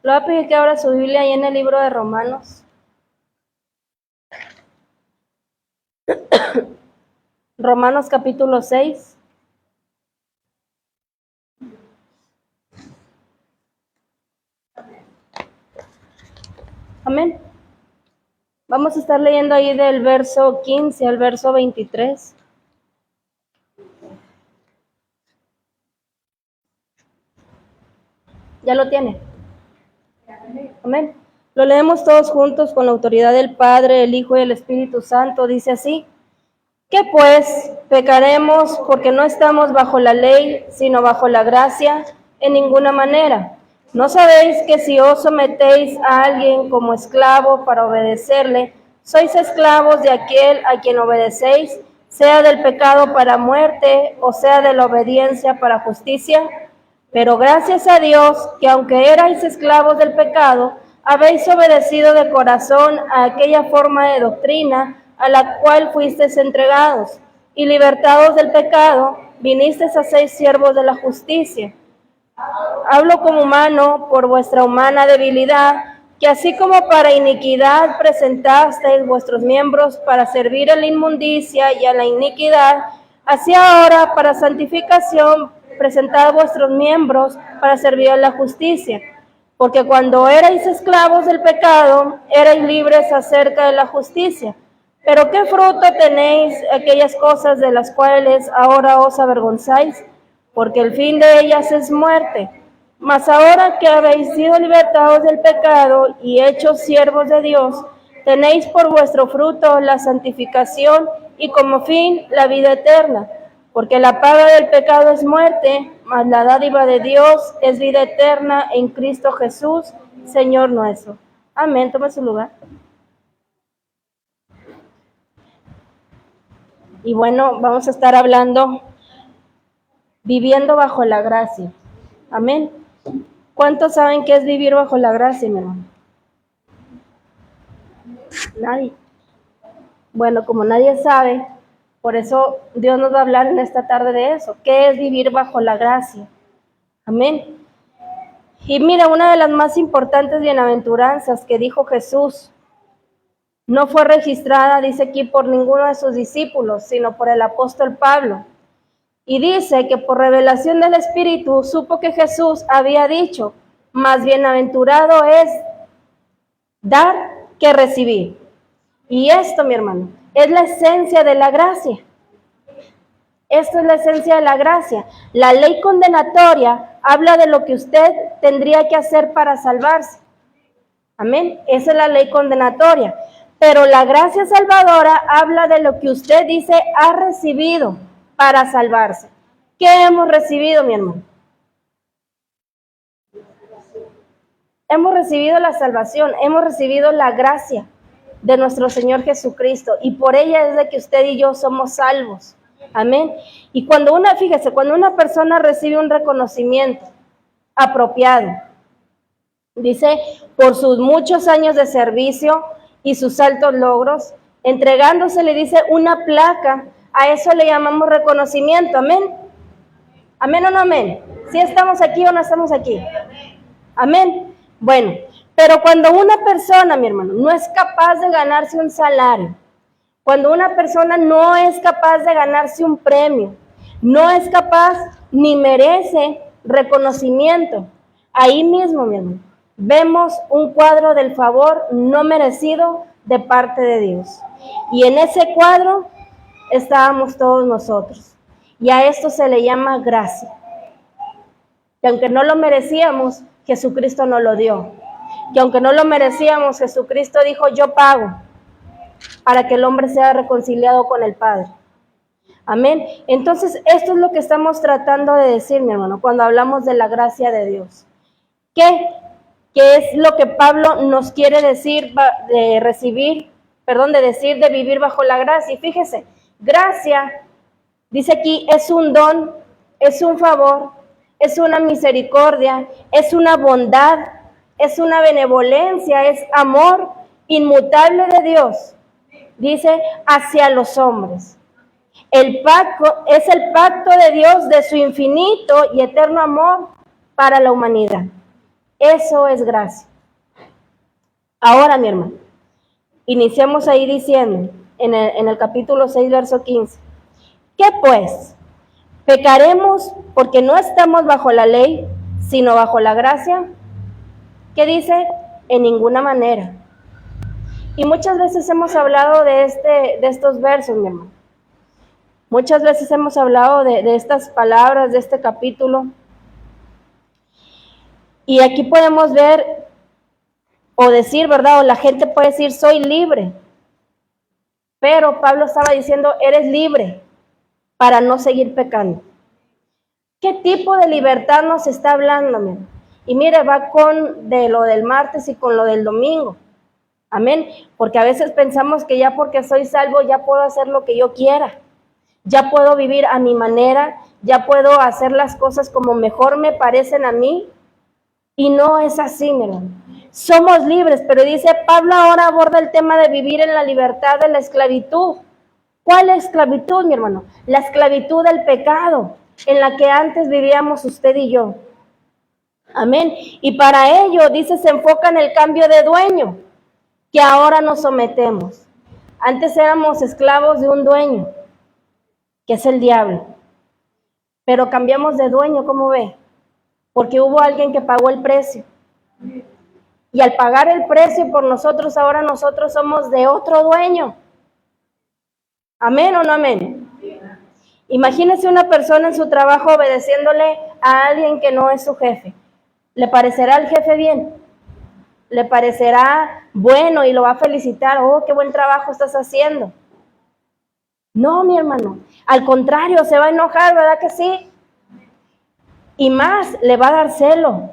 Le voy a pedir que abra su Biblia ahí en el libro de Romanos. Romanos capítulo 6. Amén. Vamos a estar leyendo ahí del verso 15 al verso 23. ¿Ya lo tiene? Amén. Lo leemos todos juntos con la autoridad del Padre, el Hijo y el Espíritu Santo. Dice así: ¿Qué pues? ¿Pecaremos porque no estamos bajo la ley, sino bajo la gracia? En ninguna manera. ¿No sabéis que si os sometéis a alguien como esclavo para obedecerle, sois esclavos de aquel a quien obedecéis, sea del pecado para muerte o sea de la obediencia para justicia? Pero gracias a Dios que aunque erais esclavos del pecado, habéis obedecido de corazón a aquella forma de doctrina a la cual fuisteis entregados, y libertados del pecado, vinisteis a ser siervos de la justicia. Hablo como humano por vuestra humana debilidad, que así como para iniquidad presentasteis vuestros miembros para servir a la inmundicia y a la iniquidad, así ahora para santificación presentad vuestros miembros para servir a la justicia. Porque cuando erais esclavos del pecado, erais libres acerca de la justicia. Pero ¿qué fruto tenéis aquellas cosas de las cuales ahora os avergonzáis? Porque el fin de ellas es muerte. Mas ahora que habéis sido libertados del pecado y hechos siervos de Dios, tenéis por vuestro fruto la santificación y como fin la vida eterna. Porque la paga del pecado es muerte, mas la dádiva de Dios es vida eterna en Cristo Jesús, Señor nuestro. Amén. Toma su lugar. Y bueno, vamos a estar hablando viviendo bajo la gracia. Amén. ¿Cuántos saben qué es vivir bajo la gracia, mi hermano? Nadie. Bueno, como nadie sabe, por eso Dios nos va a hablar en esta tarde de eso. ¿Qué es vivir bajo la gracia? Amén. Y mira, una de las más importantes bienaventuranzas que dijo Jesús no fue registrada, dice aquí, por ninguno de sus discípulos, sino por el apóstol Pablo. Y dice que por revelación del Espíritu supo que Jesús había dicho: más bienaventurado es dar que recibir. Y esto, mi hermano, es la esencia de la gracia. Esto es la esencia de la gracia. La ley condenatoria habla de lo que usted tendría que hacer para salvarse. Amén. Esa es la ley condenatoria. Pero la gracia salvadora habla de lo que usted dice ha recibido para salvarse. ¿Qué hemos recibido, mi hermano? Hemos recibido la salvación, hemos recibido la gracia de nuestro Señor Jesucristo, y por ella es de que usted y yo somos salvos. Amén. Y cuando cuando una persona recibe un reconocimiento apropiado, dice, por sus muchos años de servicio y sus altos logros, entregándose, le dice, una placa, a eso le llamamos reconocimiento. Amén. Amén o no amén. ¿Sí estamos aquí o no estamos aquí? Amén. Bueno, pero cuando una persona, mi hermano, no es capaz de ganarse un salario, cuando una persona no es capaz de ganarse un premio, no es capaz ni merece reconocimiento, ahí mismo, mi hermano, vemos un cuadro del favor no merecido de parte de Dios. Y en ese cuadro estábamos todos nosotros. Y a esto se le llama gracia. Que aunque no lo merecíamos, Jesucristo nos lo dio. Que aunque no lo merecíamos, Jesucristo dijo: yo pago, para que el hombre sea reconciliado con el Padre. Amén. Entonces, esto es lo que estamos tratando de decir, mi hermano, cuando hablamos de la gracia de Dios. ¿Qué es lo que Pablo nos quiere decir de decir de vivir bajo la gracia? Y fíjese, gracia, dice aquí, es un don, es un favor, es una misericordia, es una bondad, es una benevolencia, es amor inmutable de Dios, dice, hacia los hombres. El pacto es el pacto de Dios de su infinito y eterno amor para la humanidad. Eso es gracia. Ahora, mi hermano, iniciamos ahí diciendo, en el capítulo 6, verso 15, ¿qué pues? ¿Pecaremos porque no estamos bajo la ley, sino bajo la gracia? ¿Qué dice? En ninguna manera. Y muchas veces hemos hablado de estos versos, mi hermano. Muchas veces hemos hablado de estas palabras, de este capítulo. Y aquí podemos ver o decir, ¿verdad? O la gente puede decir, soy libre. Pero Pablo estaba diciendo, eres libre para no seguir pecando. ¿Qué tipo de libertad nos está hablando, mi hermano? Y mire, va con de lo del martes y con lo del domingo. Amén. Porque a veces pensamos que ya porque soy salvo ya puedo hacer lo que yo quiera. Ya puedo vivir a mi manera, ya puedo hacer las cosas como mejor me parecen a mí. Y no es así, mi hermano. Somos libres, pero dice Pablo ahora aborda el tema de vivir en la libertad de la esclavitud. ¿Cuál esclavitud, mi hermano? La esclavitud del pecado, en la que antes vivíamos usted y yo. Amén. Y para ello, dice, se enfoca en el cambio de dueño, que ahora nos sometemos. Antes éramos esclavos de un dueño, que es el diablo. Pero cambiamos de dueño, ¿cómo ve? Porque hubo alguien que pagó el precio. Y al pagar el precio por nosotros, ahora nosotros somos de otro dueño. ¿Amén o no amén? Imagínese una persona en su trabajo obedeciéndole a alguien que no es su jefe. ¿Le parecerá al jefe bien? ¿Le parecerá bueno y lo va a felicitar? Oh, qué buen trabajo estás haciendo. No, mi hermano. Al contrario, se va a enojar, ¿verdad que sí? Y más, le va a dar celo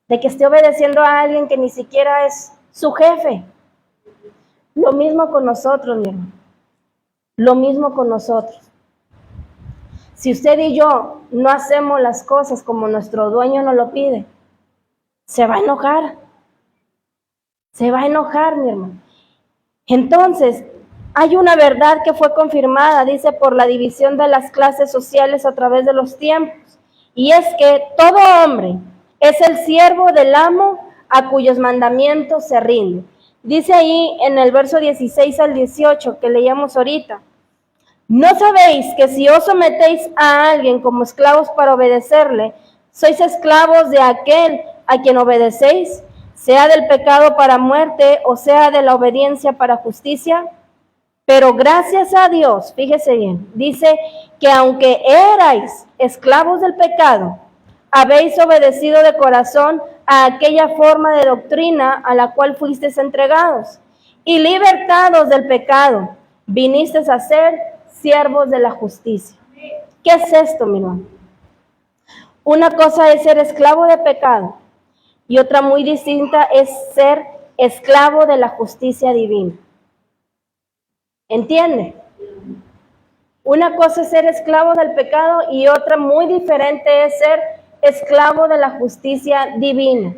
de que esté obedeciendo a alguien que ni siquiera es su jefe. Lo mismo con nosotros, mi hermano. Lo mismo con nosotros. Si usted y yo no hacemos las cosas como nuestro dueño nos lo pide, se va a enojar. Se va a enojar, mi hermano. Entonces, hay una verdad que fue confirmada, dice, por la división de las clases sociales a través de los tiempos. Y es que todo hombre es el siervo del amo a cuyos mandamientos se rinde. Dice ahí en el verso 16 al 18 que leíamos ahorita. ¿No sabéis que si os sometéis a alguien como esclavos para obedecerle, sois esclavos de aquel a quien obedecéis, sea del pecado para muerte o sea de la obediencia para justicia? Pero gracias a Dios, fíjese bien, dice que aunque erais esclavos del pecado, habéis obedecido de corazón a aquella forma de doctrina a la cual fuisteis entregados, y libertados del pecado, vinisteis a ser siervos de la justicia. ¿Qué es esto, mi hermano? Una cosa es ser esclavo de pecado y otra muy distinta es ser esclavo de la justicia divina. ¿Entiende? Una cosa es ser esclavo del pecado y otra muy diferente es ser esclavo de la justicia divina.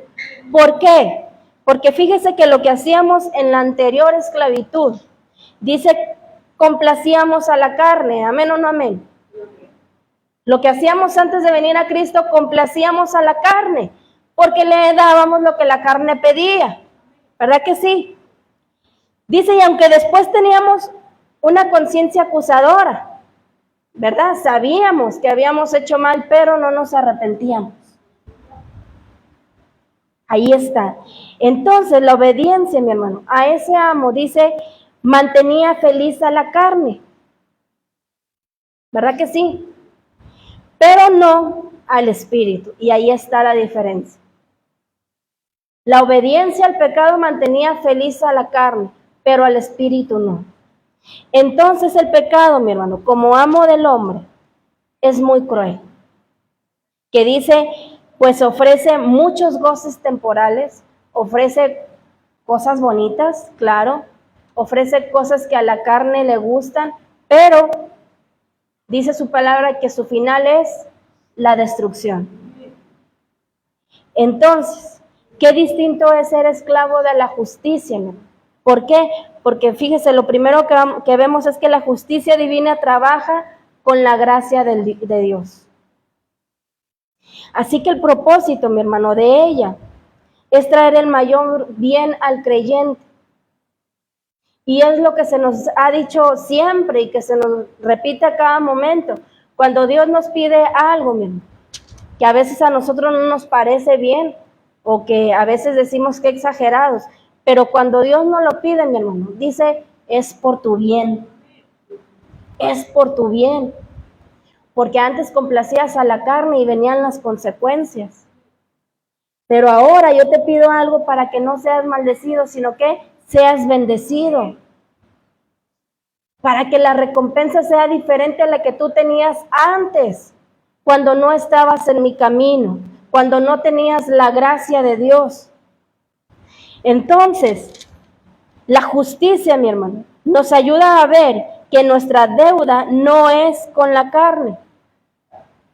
¿Por qué? Porque fíjese que lo que hacíamos en la anterior esclavitud, dice, complacíamos a la carne, amén o no amén. Lo que hacíamos antes de venir a Cristo, complacíamos a la carne, porque le dábamos lo que la carne pedía, ¿verdad que sí? Dice, y aunque después teníamos una conciencia acusadora, ¿verdad? Sabíamos que habíamos hecho mal, pero no nos arrepentíamos. Ahí está. Entonces, la obediencia, mi hermano, a ese amo, dice, mantenía feliz a la carne. ¿Verdad que sí? Pero no al espíritu. Y ahí está la diferencia. La obediencia al pecado mantenía feliz a la carne, pero al espíritu no. Entonces el pecado, mi hermano, como amo del hombre, es muy cruel. Que dice, pues ofrece muchos goces temporales, ofrece cosas bonitas, claro, ofrece cosas que a la carne le gustan, pero dice su palabra que su final es la destrucción. Entonces, qué distinto es ser esclavo de la justicia, ¿no? ¿Por qué? Porque fíjese, lo primero que vemos es que la justicia divina trabaja con la gracia de Dios. Así que el propósito, mi hermano, de ella es traer el mayor bien al creyente. Y es lo que se nos ha dicho siempre y que se nos repite a cada momento. Cuando Dios nos pide algo, mi hermano, que a veces a nosotros no nos parece bien o que a veces decimos que exagerados, pero cuando Dios nos lo pide, mi hermano, dice, es por tu bien, es por tu bien, porque antes complacías a la carne y venían las consecuencias, pero ahora yo te pido algo para que no seas maldecido, sino que seas bendecido, para que la recompensa sea diferente a la que tú tenías antes, cuando no estabas en mi camino, cuando no tenías la gracia de Dios. Entonces, la justicia, mi hermano, nos ayuda a ver que nuestra deuda no es con la carne,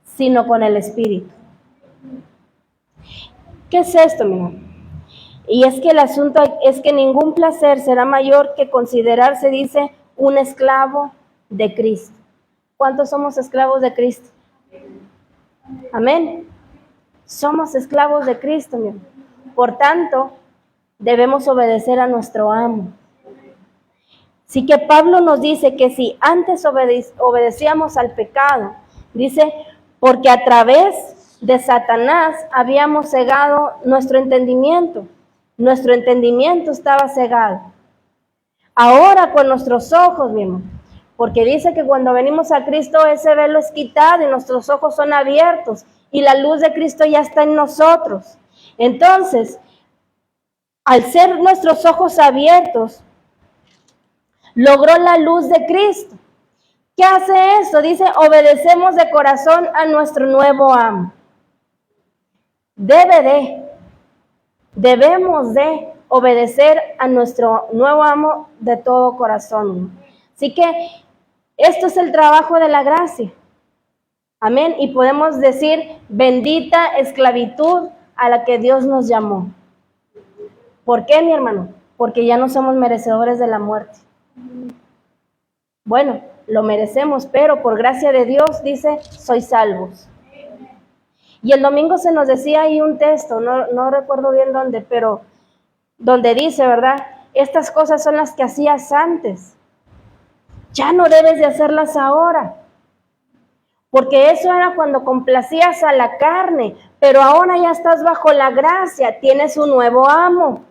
sino con el Espíritu. ¿Qué es esto, mi hermano? Y es que el asunto es que ningún placer será mayor que considerarse, dice, un esclavo de Cristo. ¿Cuántos somos esclavos de Cristo? Amén. Somos esclavos de Cristo, mi hermano. Por tanto, debemos obedecer a nuestro amo. Así que Pablo nos dice que si antes obedecíamos al pecado, dice, porque a través de Satanás habíamos cegado nuestro entendimiento estaba cegado. Ahora con nuestros ojos, mi hermano, porque dice que cuando venimos a Cristo ese velo es quitado y nuestros ojos son abiertos y la luz de Cristo ya está en nosotros. Entonces, al ser nuestros ojos abiertos, logró la luz de Cristo. ¿Qué hace esto? Dice, obedecemos de corazón a nuestro nuevo amo. Debemos de obedecer a nuestro nuevo amo de todo corazón. Así que esto es el trabajo de la gracia. Amén. Y podemos decir, bendita esclavitud a la que Dios nos llamó. ¿Por qué, mi hermano? Porque ya no somos merecedores de la muerte. Bueno, lo merecemos, pero por gracia de Dios, dice, sois salvos. Y el domingo se nos decía ahí un texto, no recuerdo bien dónde, pero donde dice, ¿verdad? Estas cosas son las que hacías antes. Ya no debes de hacerlas ahora. Porque eso era cuando complacías a la carne, pero ahora ya estás bajo la gracia, tienes un nuevo amo.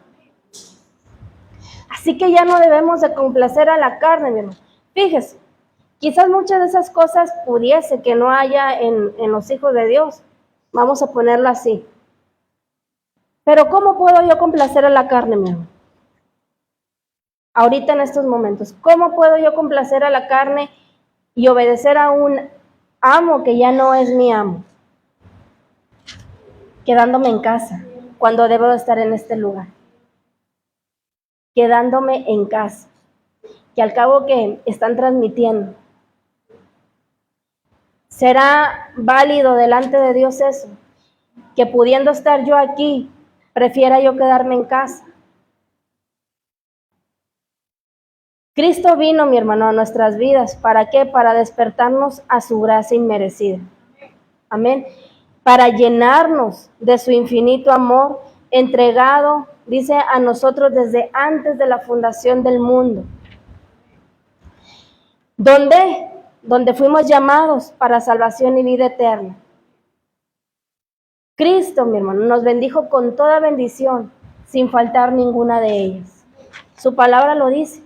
Así que ya no debemos de complacer a la carne, mi hermano. Fíjese, quizás muchas de esas cosas pudiese que no haya en los hijos de Dios. Vamos a ponerlo así. Pero ¿cómo puedo yo complacer a la carne, mi hermano? Ahorita en estos momentos, ¿cómo puedo yo complacer a la carne y obedecer a un amo que ya no es mi amo? Quedándome en casa, cuando debo de estar en este lugar. Quedándome en casa, que al cabo que están transmitiendo. ¿Será válido delante de Dios eso? Que pudiendo estar yo aquí, prefiera yo quedarme en casa. Cristo vino, mi hermano, a nuestras vidas. ¿Para qué? Para despertarnos a su gracia inmerecida. Amén. Para llenarnos de su infinito amor, entregado, dice, a nosotros desde antes de la fundación del mundo. Donde fuimos llamados para salvación y vida eterna. Cristo, mi hermano, nos bendijo con toda bendición, sin faltar ninguna de ellas. Su palabra lo dice.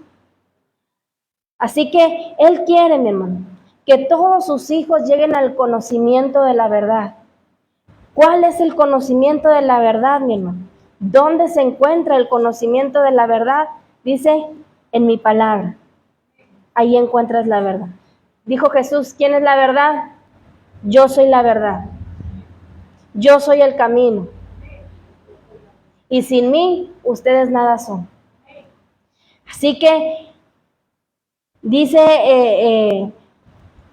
Así que Él quiere, mi hermano, que todos sus hijos lleguen al conocimiento de la verdad. ¿Cuál es el conocimiento de la verdad, mi hermano? ¿Dónde se encuentra el conocimiento de la verdad? Dice, en mi palabra. Ahí encuentras la verdad. Dijo Jesús, ¿quién es la verdad? Yo soy la verdad. Yo soy el camino. Y sin mí, ustedes nada son. Así que, dice,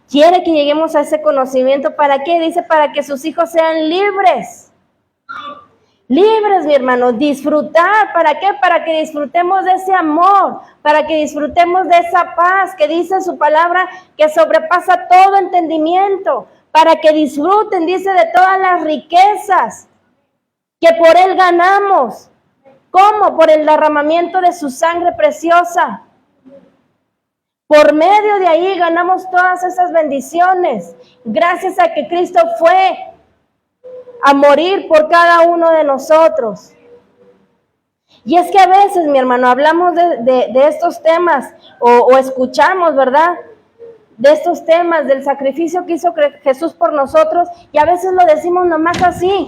quiere que lleguemos a ese conocimiento. ¿Para qué? Dice, para que sus hijos sean libres. Libres, mi hermano, disfrutar. ¿Para qué? Para que disfrutemos de ese amor, para que disfrutemos de esa paz que dice su palabra que sobrepasa todo entendimiento, para que disfruten, dice, de todas las riquezas. que por Él ganamos. ¿Cómo? Por el derramamiento de su sangre preciosa. Por medio de ahí ganamos todas esas bendiciones, gracias a que Cristo fue a morir por cada uno de nosotros. Y es que a veces, mi hermano, hablamos de estos temas o escuchamos, ¿verdad? De estos temas, del sacrificio que hizo Jesús por nosotros, y a veces lo decimos nomás así,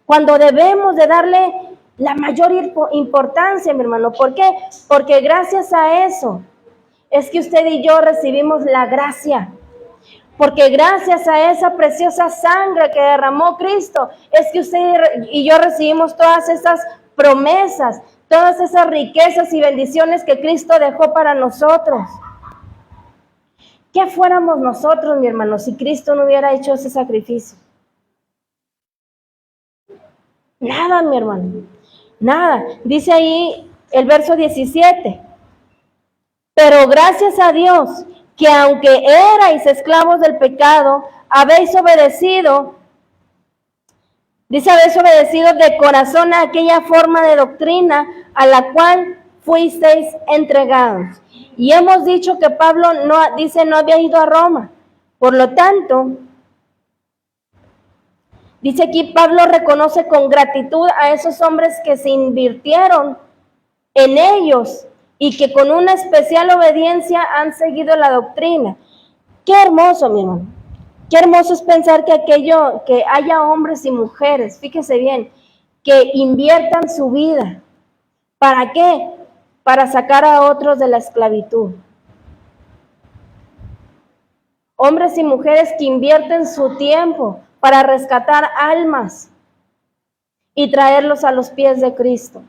cuando debemos de darle la mayor importancia, mi hermano. ¿Por qué? Porque gracias a eso es que usted y yo recibimos la gracia. Porque gracias a esa preciosa sangre que derramó Cristo, es que usted y yo recibimos todas esas promesas, todas esas riquezas y bendiciones que Cristo dejó para nosotros. ¿Qué fuéramos nosotros, mi hermano, si Cristo no hubiera hecho ese sacrificio? Nada, mi hermano, nada. Dice ahí el verso 17. Pero gracias a Dios, que aunque erais esclavos del pecado, habéis obedecido, dice, habéis obedecido de corazón a aquella forma de doctrina a la cual fuisteis entregados. Y hemos dicho que Pablo no había ido a Roma. Por lo tanto, dice aquí, Pablo reconoce con gratitud a esos hombres que se invirtieron en ellos y que con una especial obediencia han seguido la doctrina. Qué hermoso, mi hermano. Qué hermoso es pensar que haya hombres y mujeres, fíjese bien, que inviertan su vida. ¿Para qué? Para sacar a otros de la esclavitud. Hombres y mujeres que invierten su tiempo para rescatar almas y traerlos a los pies de Cristo.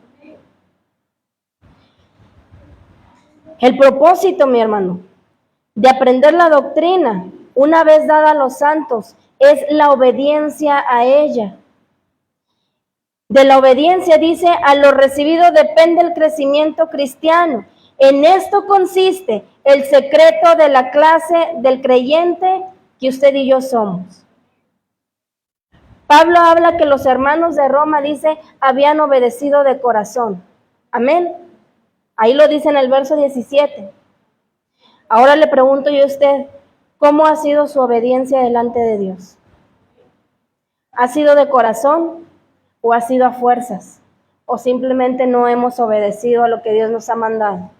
El propósito, mi hermano, de aprender la doctrina, una vez dada a los santos, es la obediencia a ella. De la obediencia, dice, a lo recibido depende el crecimiento cristiano. En esto consiste el secreto de la clase del creyente que usted y yo somos. Pablo habla que los hermanos de Roma, dice, habían obedecido de corazón. Amén. Ahí lo dice en el verso 17. Ahora le pregunto yo a usted, ¿cómo ha sido su obediencia delante de Dios? ¿Ha sido de corazón o ha sido a fuerzas? ¿O simplemente no hemos obedecido a lo que Dios nos ha mandado?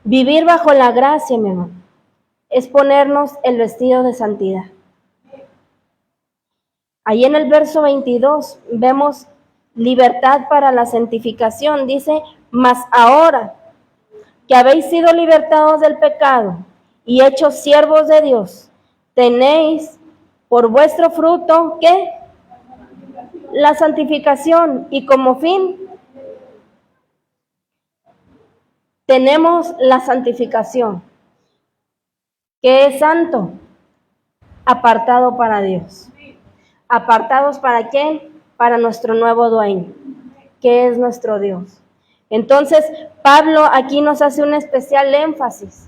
Vivir bajo la gracia, mi hermano, es ponernos el vestido de santidad. Ahí en el verso 22 vemos libertad para la santificación. Dice, mas ahora que habéis sido libertados del pecado y hechos siervos de Dios, tenéis por vuestro fruto, ¿qué? La santificación, y como fin tenemos la santificación, que es santo, apartado para Dios. ¿Apartados para quién? Para nuestro nuevo dueño, que es nuestro Dios. Entonces, Pablo aquí nos hace un especial énfasis.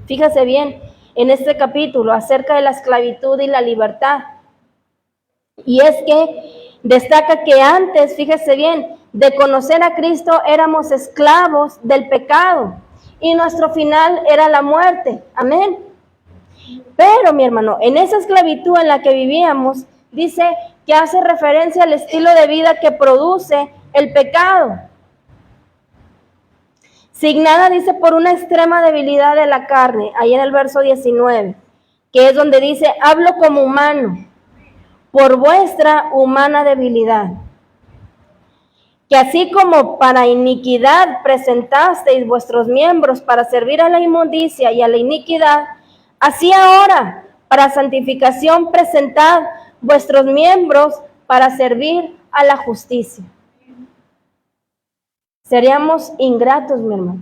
Fíjese bien, en este capítulo, acerca de la esclavitud y la libertad. Y es que destaca que antes, fíjese bien, de conocer a Cristo éramos esclavos del pecado y nuestro final era la muerte. Amén. Pero, mi hermano, en esa esclavitud en la que vivíamos, dice que hace referencia al estilo de vida que produce el pecado. Signada, dice, por una extrema debilidad de la carne, ahí en el verso 19, que es donde dice, hablo como humano, por vuestra humana debilidad. Que así como para iniquidad presentasteis vuestros miembros para servir a la inmundicia y a la iniquidad, así ahora, para santificación, presentad vuestros miembros para servir a la justicia. Seríamos ingratos, mi hermano,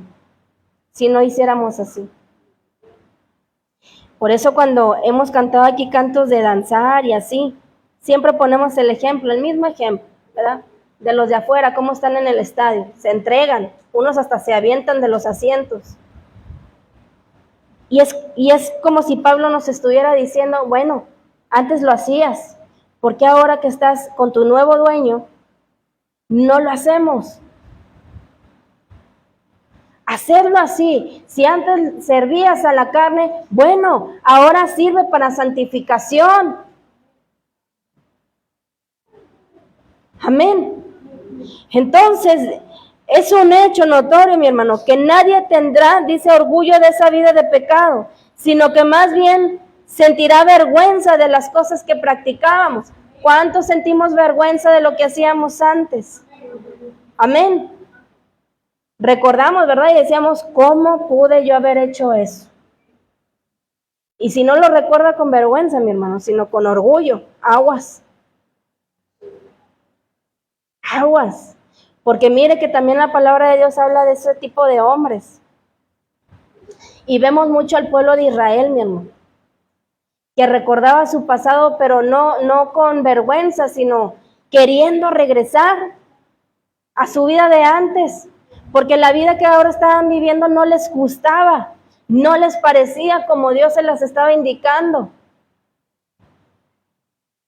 si no hiciéramos así. Por eso cuando hemos cantado aquí cantos de danzar y así, siempre ponemos el ejemplo, el mismo ejemplo, ¿verdad? De los de afuera, cómo están en el estadio, se entregan, unos hasta se avientan de los asientos. Y es como si Pablo nos estuviera diciendo, bueno, Antes lo hacías. ¿Por qué ahora que estás con tu nuevo dueño no lo hacemos? Hacerlo así. Si antes servías a la carne, bueno, ahora sirve para santificación. Amén. Entonces, es un hecho notorio, mi hermano, que nadie tendrá, dice, orgullo de esa vida de pecado, sino que más bien sentirá vergüenza de las cosas que practicábamos. ¿Cuántos sentimos vergüenza de lo que hacíamos antes? Amén. Recordamos, ¿verdad? Y decíamos, ¿cómo pude yo haber hecho eso? Y si no lo recuerda con vergüenza, mi hermano, sino con orgullo, aguas. Aguas. Porque mire que también la palabra de Dios habla de ese tipo de hombres. Y vemos mucho al pueblo de Israel, mi hermano, que recordaba su pasado, pero no con vergüenza, sino queriendo regresar a su vida de antes, porque la vida que ahora estaban viviendo no les gustaba, no les parecía como Dios se las estaba indicando.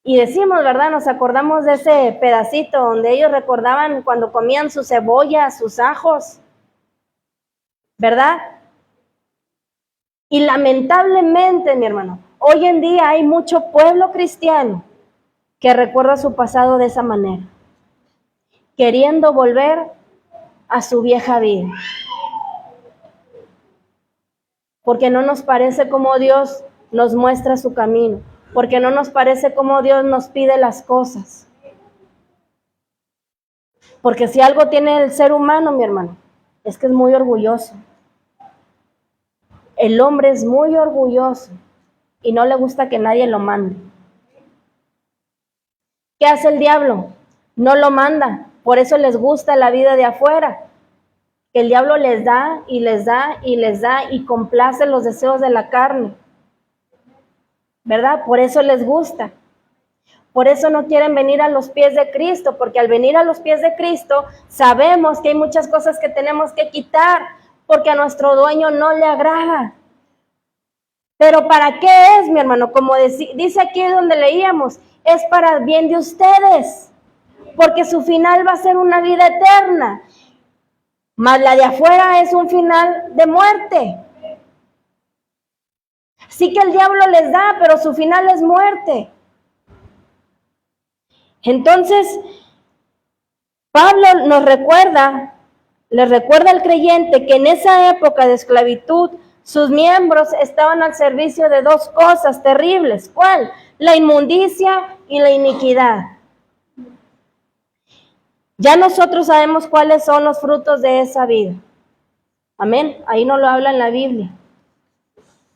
Y decimos, ¿verdad? Nos acordamos de ese pedacito donde ellos recordaban cuando comían su cebolla, sus ajos, ¿verdad? Y lamentablemente, mi hermano, hoy en día hay mucho pueblo cristiano que recuerda su pasado de esa manera, queriendo volver a su vieja vida. Porque no nos parece como Dios nos muestra su camino, porque no nos parece como Dios nos pide las cosas. Porque si algo tiene el ser humano, mi hermano, es que es muy orgulloso. El hombre es muy orgulloso y no le gusta que nadie lo mande. ¿Qué hace el diablo? No lo manda, por eso les gusta la vida de afuera. El diablo les da y les da y les da y complace los deseos de la carne, ¿verdad? Por eso les gusta. Por eso no quieren venir a los pies de Cristo, porque al venir a los pies de Cristo sabemos que hay muchas cosas que tenemos que quitar, porque a nuestro dueño no le agrada. Pero ¿para qué es, mi hermano? Como dice aquí donde leíamos, es para el bien de ustedes, porque su final va a ser una vida eterna, mas la de afuera es un final de muerte. Sí que el diablo les da, pero su final es muerte. Entonces, Pablo le recuerda al creyente que en esa época de esclavitud, sus miembros estaban al servicio de dos cosas terribles. ¿Cuál? La inmundicia y la iniquidad. Ya nosotros sabemos cuáles son los frutos de esa vida. Amén. Ahí no lo habla en la Biblia.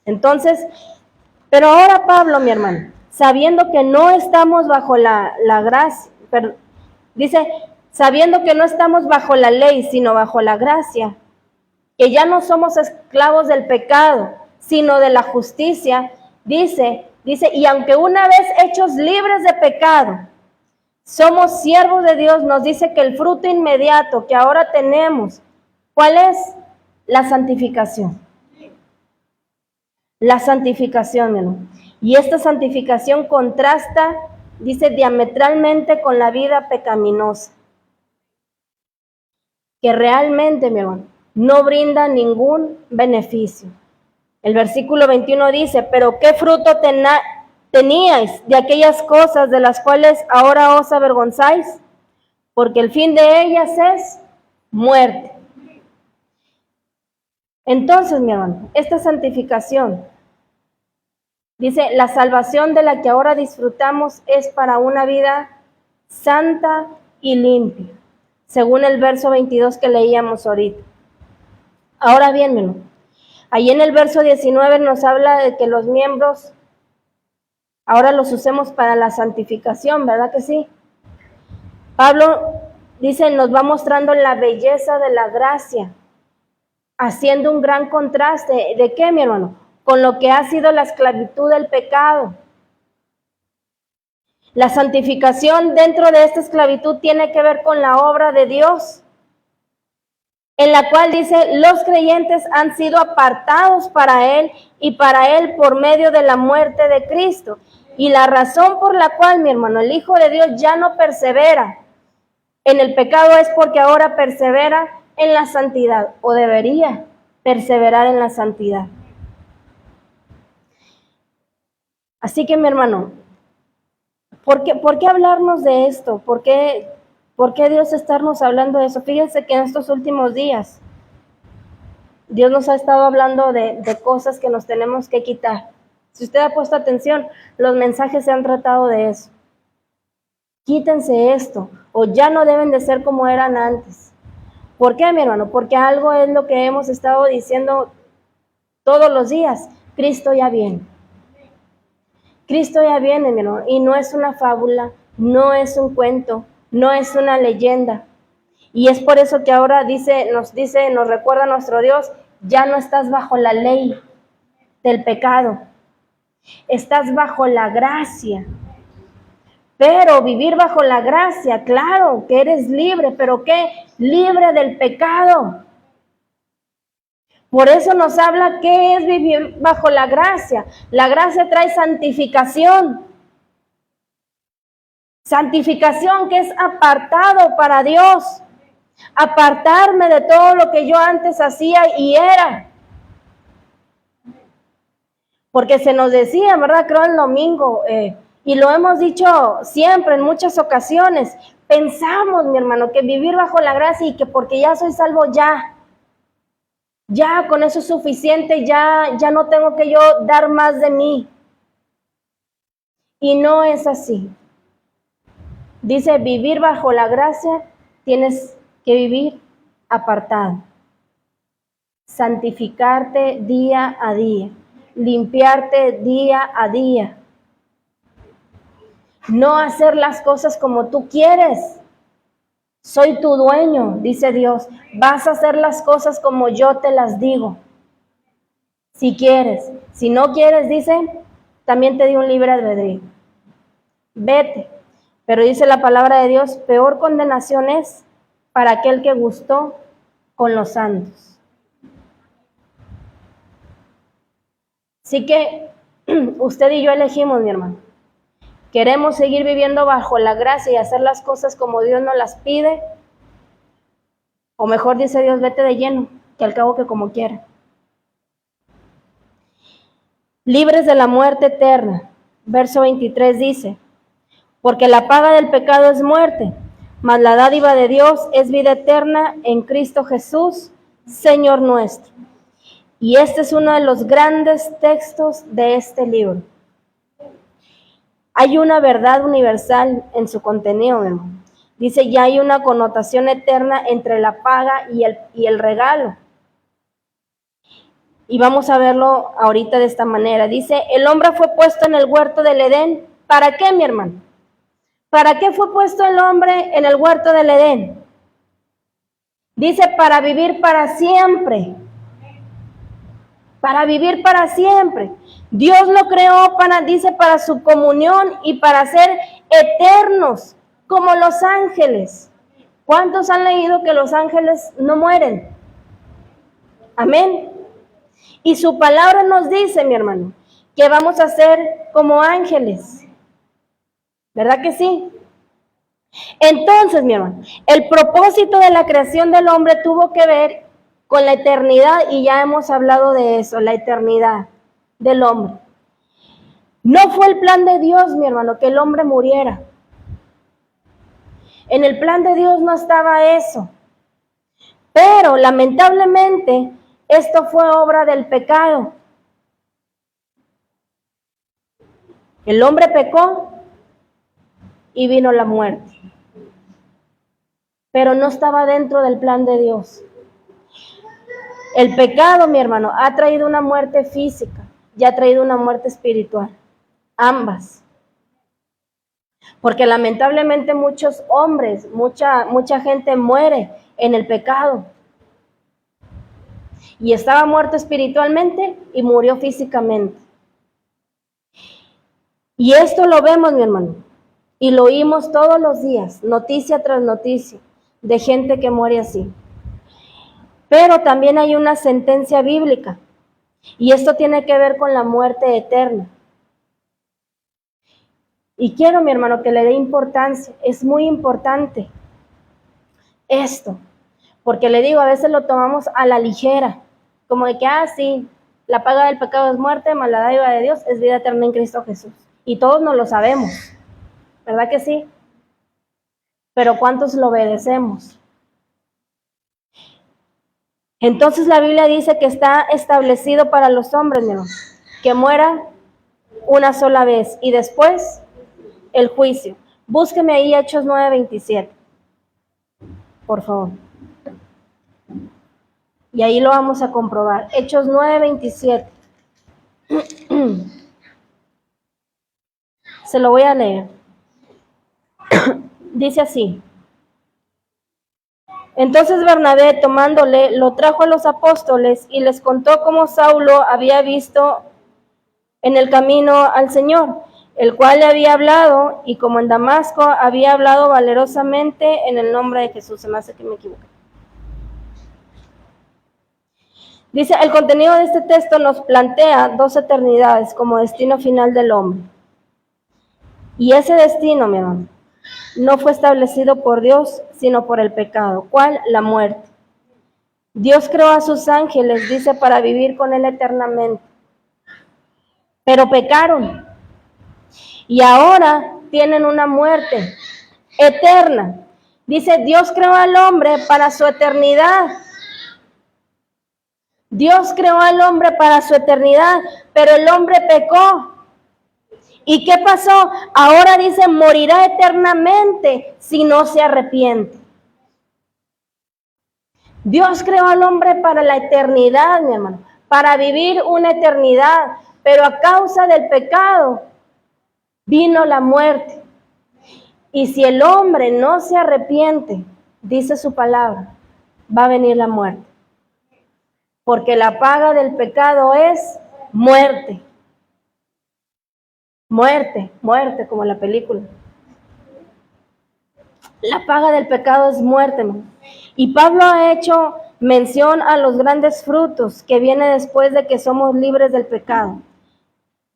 Entonces, pero ahora Pablo, mi hermano, sabiendo que no estamos bajo la gracia, dice, sabiendo que no estamos bajo la ley, sino bajo la gracia, que ya no somos esclavos del pecado, sino de la justicia, dice, y aunque una vez hechos libres de pecado, somos siervos de Dios, nos dice que el fruto inmediato que ahora tenemos, ¿cuál es? La santificación. La santificación, mi hermano. Y esta santificación contrasta, dice, diametralmente con la vida pecaminosa, que realmente, mi hermano, no brinda ningún beneficio. El versículo 21 dice, pero ¿qué fruto teníais de aquellas cosas de las cuales ahora os avergonzáis? Porque el fin de ellas es muerte. Entonces, mi hermano, esta santificación, dice, la salvación de la que ahora disfrutamos es para una vida santa y limpia, según el verso 22 que leíamos ahorita. Ahora bien, mi hermano, ahí en el verso 19 nos habla de que los miembros ahora los usemos para la santificación, ¿verdad que sí? Pablo dice, nos va mostrando la belleza de la gracia, haciendo un gran contraste. ¿De qué, mi hermano? Con lo que ha sido la esclavitud del pecado. La santificación dentro de esta esclavitud tiene que ver con la obra de Dios, en la cual dice, los creyentes han sido apartados para Él y para Él por medio de la muerte de Cristo. Y la razón por la cual, mi hermano, el Hijo de Dios ya no persevera en el pecado es porque ahora persevera en la santidad, o debería perseverar en la santidad. Así que, mi hermano, ¿por qué hablarnos de esto? ¿Por qué Dios estarnos hablando de eso? Fíjense que en estos últimos días Dios nos ha estado hablando de cosas que nos tenemos que quitar. Si usted ha puesto atención, los mensajes se han tratado de eso. Quítense esto, o ya no deben de ser como eran antes. ¿Por qué, mi hermano? Porque algo es lo que hemos estado diciendo todos los días. Cristo ya viene. Cristo ya viene, mi hermano, y no es una fábula, no es un cuento, no es una leyenda. Y es por eso que ahora nos recuerda nuestro Dios, ya no estás bajo la ley del pecado, estás bajo la gracia. Pero vivir bajo la gracia, claro, que eres libre, pero ¿qué? Libre del pecado. Por eso nos habla qué es vivir bajo la gracia. La gracia trae santificación. Santificación que es apartado para Dios. Apartarme de todo lo que yo antes hacía y era. Porque se nos decía, ¿verdad? Creo el domingo, y lo hemos dicho siempre en muchas ocasiones, pensamos, mi hermano, que vivir bajo la gracia y que porque ya soy salvo ya con eso es suficiente, ya no tengo que yo dar más de mí. Y no es así. Dice, vivir bajo la gracia, tienes que vivir apartado. Santificarte día a día, limpiarte día a día. No hacer las cosas como tú quieres. Soy tu dueño, dice Dios. Vas a hacer las cosas como yo te las digo. Si quieres. Si no quieres, dice, también te di un libre albedrío. Vete. Pero dice la palabra de Dios, peor condenación es para aquel que gustó con los santos. Así que usted y yo elegimos, mi hermano. ¿Queremos seguir viviendo bajo la gracia y hacer las cosas como Dios nos las pide? O mejor dice Dios, vete de lleno, que al cabo que como quiera. Libres de la muerte eterna. Verso 23 dice, porque la paga del pecado es muerte, mas la dádiva de Dios es vida eterna en Cristo Jesús, Señor nuestro. Y este es uno de los grandes textos de este libro. Hay una verdad universal en su contenido, hermano. Dice, ya hay una connotación eterna entre la paga y el regalo. Y vamos a verlo ahorita de esta manera. Dice, el hombre fue puesto en el huerto del Edén. ¿Para qué, mi hermano? ¿Para qué fue puesto el hombre en el huerto del Edén? Dice, para vivir para siempre. Para vivir para siempre. Dios lo creó para su comunión y para ser eternos, como los ángeles. ¿Cuántos han leído que los ángeles no mueren? Amén. Y su palabra nos dice, mi hermano, que vamos a ser como ángeles. ¿Verdad que sí? Entonces, mi hermano, el propósito de la creación del hombre tuvo que ver con la eternidad, y ya hemos hablado de eso, la eternidad del hombre. No fue el plan de Dios, mi hermano, que el hombre muriera. En el plan de Dios no estaba eso. Pero lamentablemente esto fue obra del pecado. El hombre pecó y vino la muerte. Pero no estaba dentro del plan de Dios. El pecado, mi hermano, ha traído una muerte física y ha traído una muerte espiritual. Ambas. Porque lamentablemente muchos hombres, mucha gente muere en el pecado. Y estaba muerto espiritualmente y murió físicamente. Y esto lo vemos, mi hermano, y lo oímos todos los días, noticia tras noticia, de gente que muere así. Pero también hay una sentencia bíblica, y esto tiene que ver con la muerte eterna. Y quiero, mi hermano, que le dé importancia. Es muy importante esto, porque le digo, a veces lo tomamos a la ligera, como de que, sí, la paga del pecado es muerte, mas la dádiva de Dios es vida eterna en Cristo Jesús. Y todos nos lo sabemos, ¿verdad que sí? Pero ¿cuántos lo obedecemos? Entonces la Biblia dice que está establecido para los hombres, mi hermano, que mueran una sola vez y después el juicio. Búsqueme ahí Hechos 9:27, por favor. Y ahí lo vamos a comprobar. Hechos 9:27. Se lo voy a leer. Dice así. Entonces Bernabé, tomándole, lo trajo a los apóstoles y les contó cómo Saulo había visto en el camino al Señor, el cual le había hablado, y como en Damasco había hablado valerosamente en el nombre de Jesús. Se me hace que me equivoqué. Dice, el contenido de este texto nos plantea dos eternidades como destino final del hombre. Y ese destino, mi hermano, no fue establecido por Dios, sino por el pecado. ¿Cuál? La muerte. Dios creó a sus ángeles, dice, para vivir con Él eternamente. Pero pecaron. Y ahora tienen una muerte eterna. Dice, Dios creó al hombre para su eternidad. Dios creó al hombre para su eternidad, pero el hombre pecó. ¿Y qué pasó? Ahora dice, morirá eternamente si no se arrepiente. Dios creó al hombre para la eternidad, mi hermano, para vivir una eternidad, pero a causa del pecado vino la muerte. Y si el hombre no se arrepiente, dice su palabra, va a venir la muerte. Porque la paga del pecado es muerte. Muerte, muerte, como la película. La paga del pecado es muerte, hermano. Y Pablo ha hecho mención a los grandes frutos que viene después de que somos libres del pecado.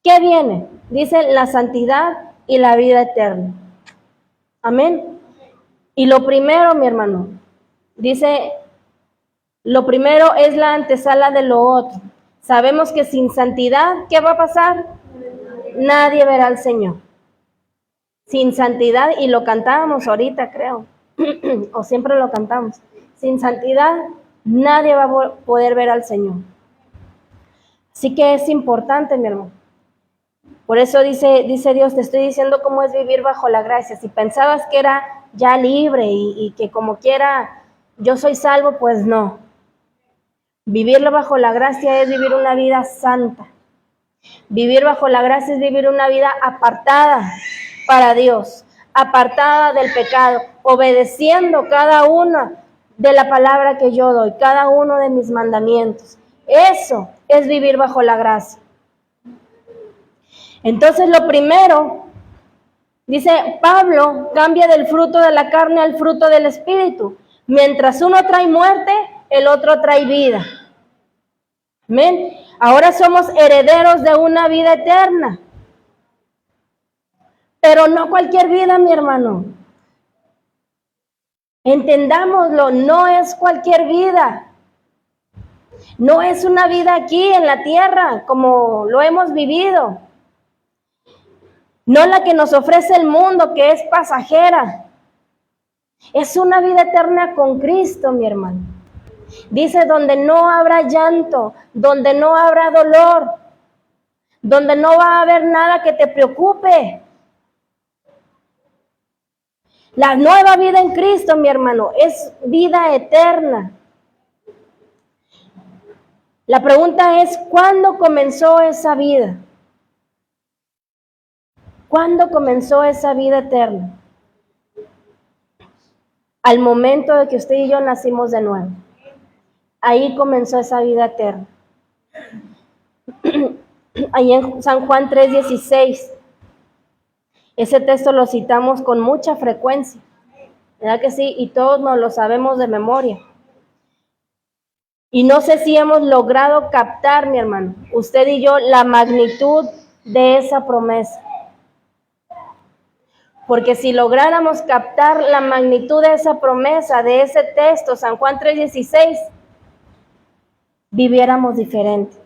¿Qué viene? Dice la santidad y la vida eterna. Amén. Y lo primero, mi hermano, dice, lo primero es la antesala de lo otro. Sabemos que sin santidad, ¿qué va a pasar? Nadie verá al Señor. Sin santidad, y lo cantábamos ahorita, creo, o siempre lo cantamos, sin santidad nadie va a poder ver al Señor. Así que es importante, mi hermano. Por eso dice Dios, te estoy diciendo cómo es vivir bajo la gracia. Si pensabas que era ya libre y que como quiera yo soy salvo, pues no. Vivirlo bajo la gracia es vivir una vida santa. Vivir bajo la gracia es vivir una vida apartada para Dios, apartada del pecado, obedeciendo cada una de la palabra que yo doy, cada uno de mis mandamientos. Eso es vivir bajo la gracia. Entonces lo primero, dice Pablo, cambia del fruto de la carne al fruto del espíritu. Mientras uno trae muerte, el otro trae vida. Amén. Ahora somos herederos de una vida eterna. Pero no cualquier vida, mi hermano. Entendámoslo, no es cualquier vida. No es una vida aquí en la tierra como lo hemos vivido. No la que nos ofrece el mundo, que es pasajera. Es una vida eterna con Cristo, mi hermano. Dice, donde no habrá llanto, donde no habrá dolor, donde no va a haber nada que te preocupe. La nueva vida en Cristo, mi hermano, es vida eterna. La pregunta es, ¿cuándo comenzó esa vida? ¿Cuándo comenzó esa vida eterna? Al momento de que usted y yo nacimos de nuevo. Ahí comenzó esa vida eterna. Ahí en San Juan 3:16. Ese texto lo citamos con mucha frecuencia. ¿Verdad que sí? Y todos nos lo sabemos de memoria. Y no sé si hemos logrado captar, mi hermano, usted y yo, la magnitud de esa promesa. Porque si lográramos captar la magnitud de esa promesa, de ese texto, San Juan 3:16, viviéramos diferente.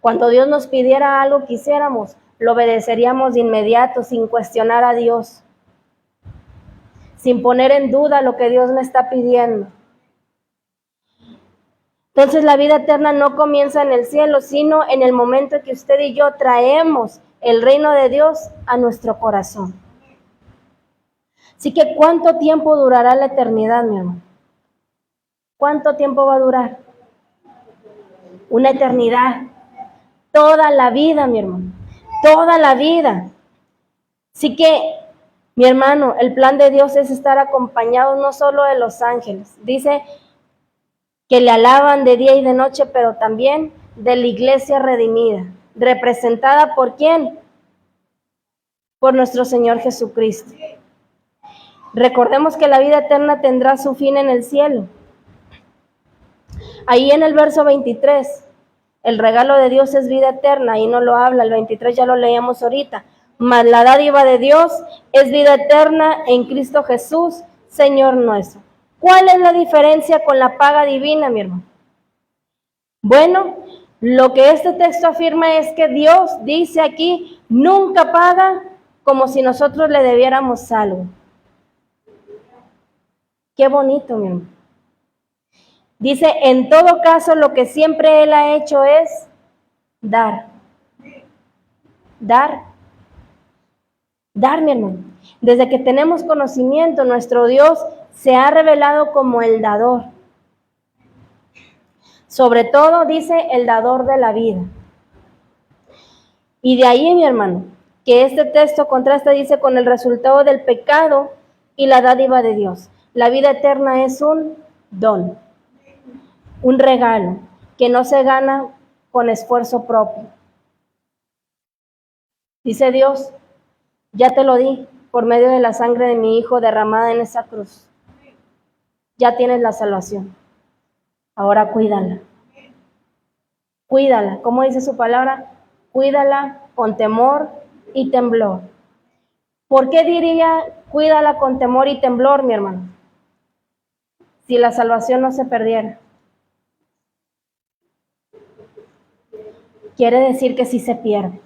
Cuando Dios nos pidiera algo que hiciéramos, lo obedeceríamos de inmediato, sin cuestionar a Dios, sin poner en duda lo que Dios me está pidiendo. Entonces la vida eterna no comienza en el cielo, sino en el momento en que usted y yo traemos el reino de Dios a nuestro corazón. Así que, ¿cuánto tiempo durará la eternidad, mi hermano? ¿Cuánto tiempo va a durar? Una eternidad. Toda la vida, mi hermano. Toda la vida. Así que, mi hermano, el plan de Dios es estar acompañados no solo de los ángeles. Dice que le alaban de día y de noche, pero también de la iglesia redimida. ¿Representada por quién? Por nuestro Señor Jesucristo. Recordemos que la vida eterna tendrá su fin en el cielo. Ahí en el verso 23, el regalo de Dios es vida eterna, ahí no lo habla, el 23 ya lo leíamos ahorita. Mas la dádiva de Dios es vida eterna en Cristo Jesús, Señor nuestro. ¿Cuál es la diferencia con la paga divina, mi hermano? Bueno, lo que este texto afirma es que Dios dice aquí, nunca paga como si nosotros le debiéramos algo. Qué bonito, mi hermano. Dice, en todo caso, lo que siempre Él ha hecho es dar. Dar. Dar, mi hermano. Desde que tenemos conocimiento, nuestro Dios se ha revelado como el dador. Sobre todo, dice, el dador de la vida. Y de ahí, mi hermano, que este texto contrasta, dice, con el resultado del pecado y la dádiva de Dios. La vida eterna es un don, un regalo que no se gana con esfuerzo propio. Dice Dios, ya te lo di por medio de la sangre de mi Hijo derramada en esa cruz. Ya tienes la salvación. Ahora cuídala. Cuídala. ¿Cómo dice su palabra? Cuídala con temor y temblor. ¿Por qué diría cuídala con temor y temblor, mi hermano? Si la salvación no se perdiera. Quiere decir que sí se pierde.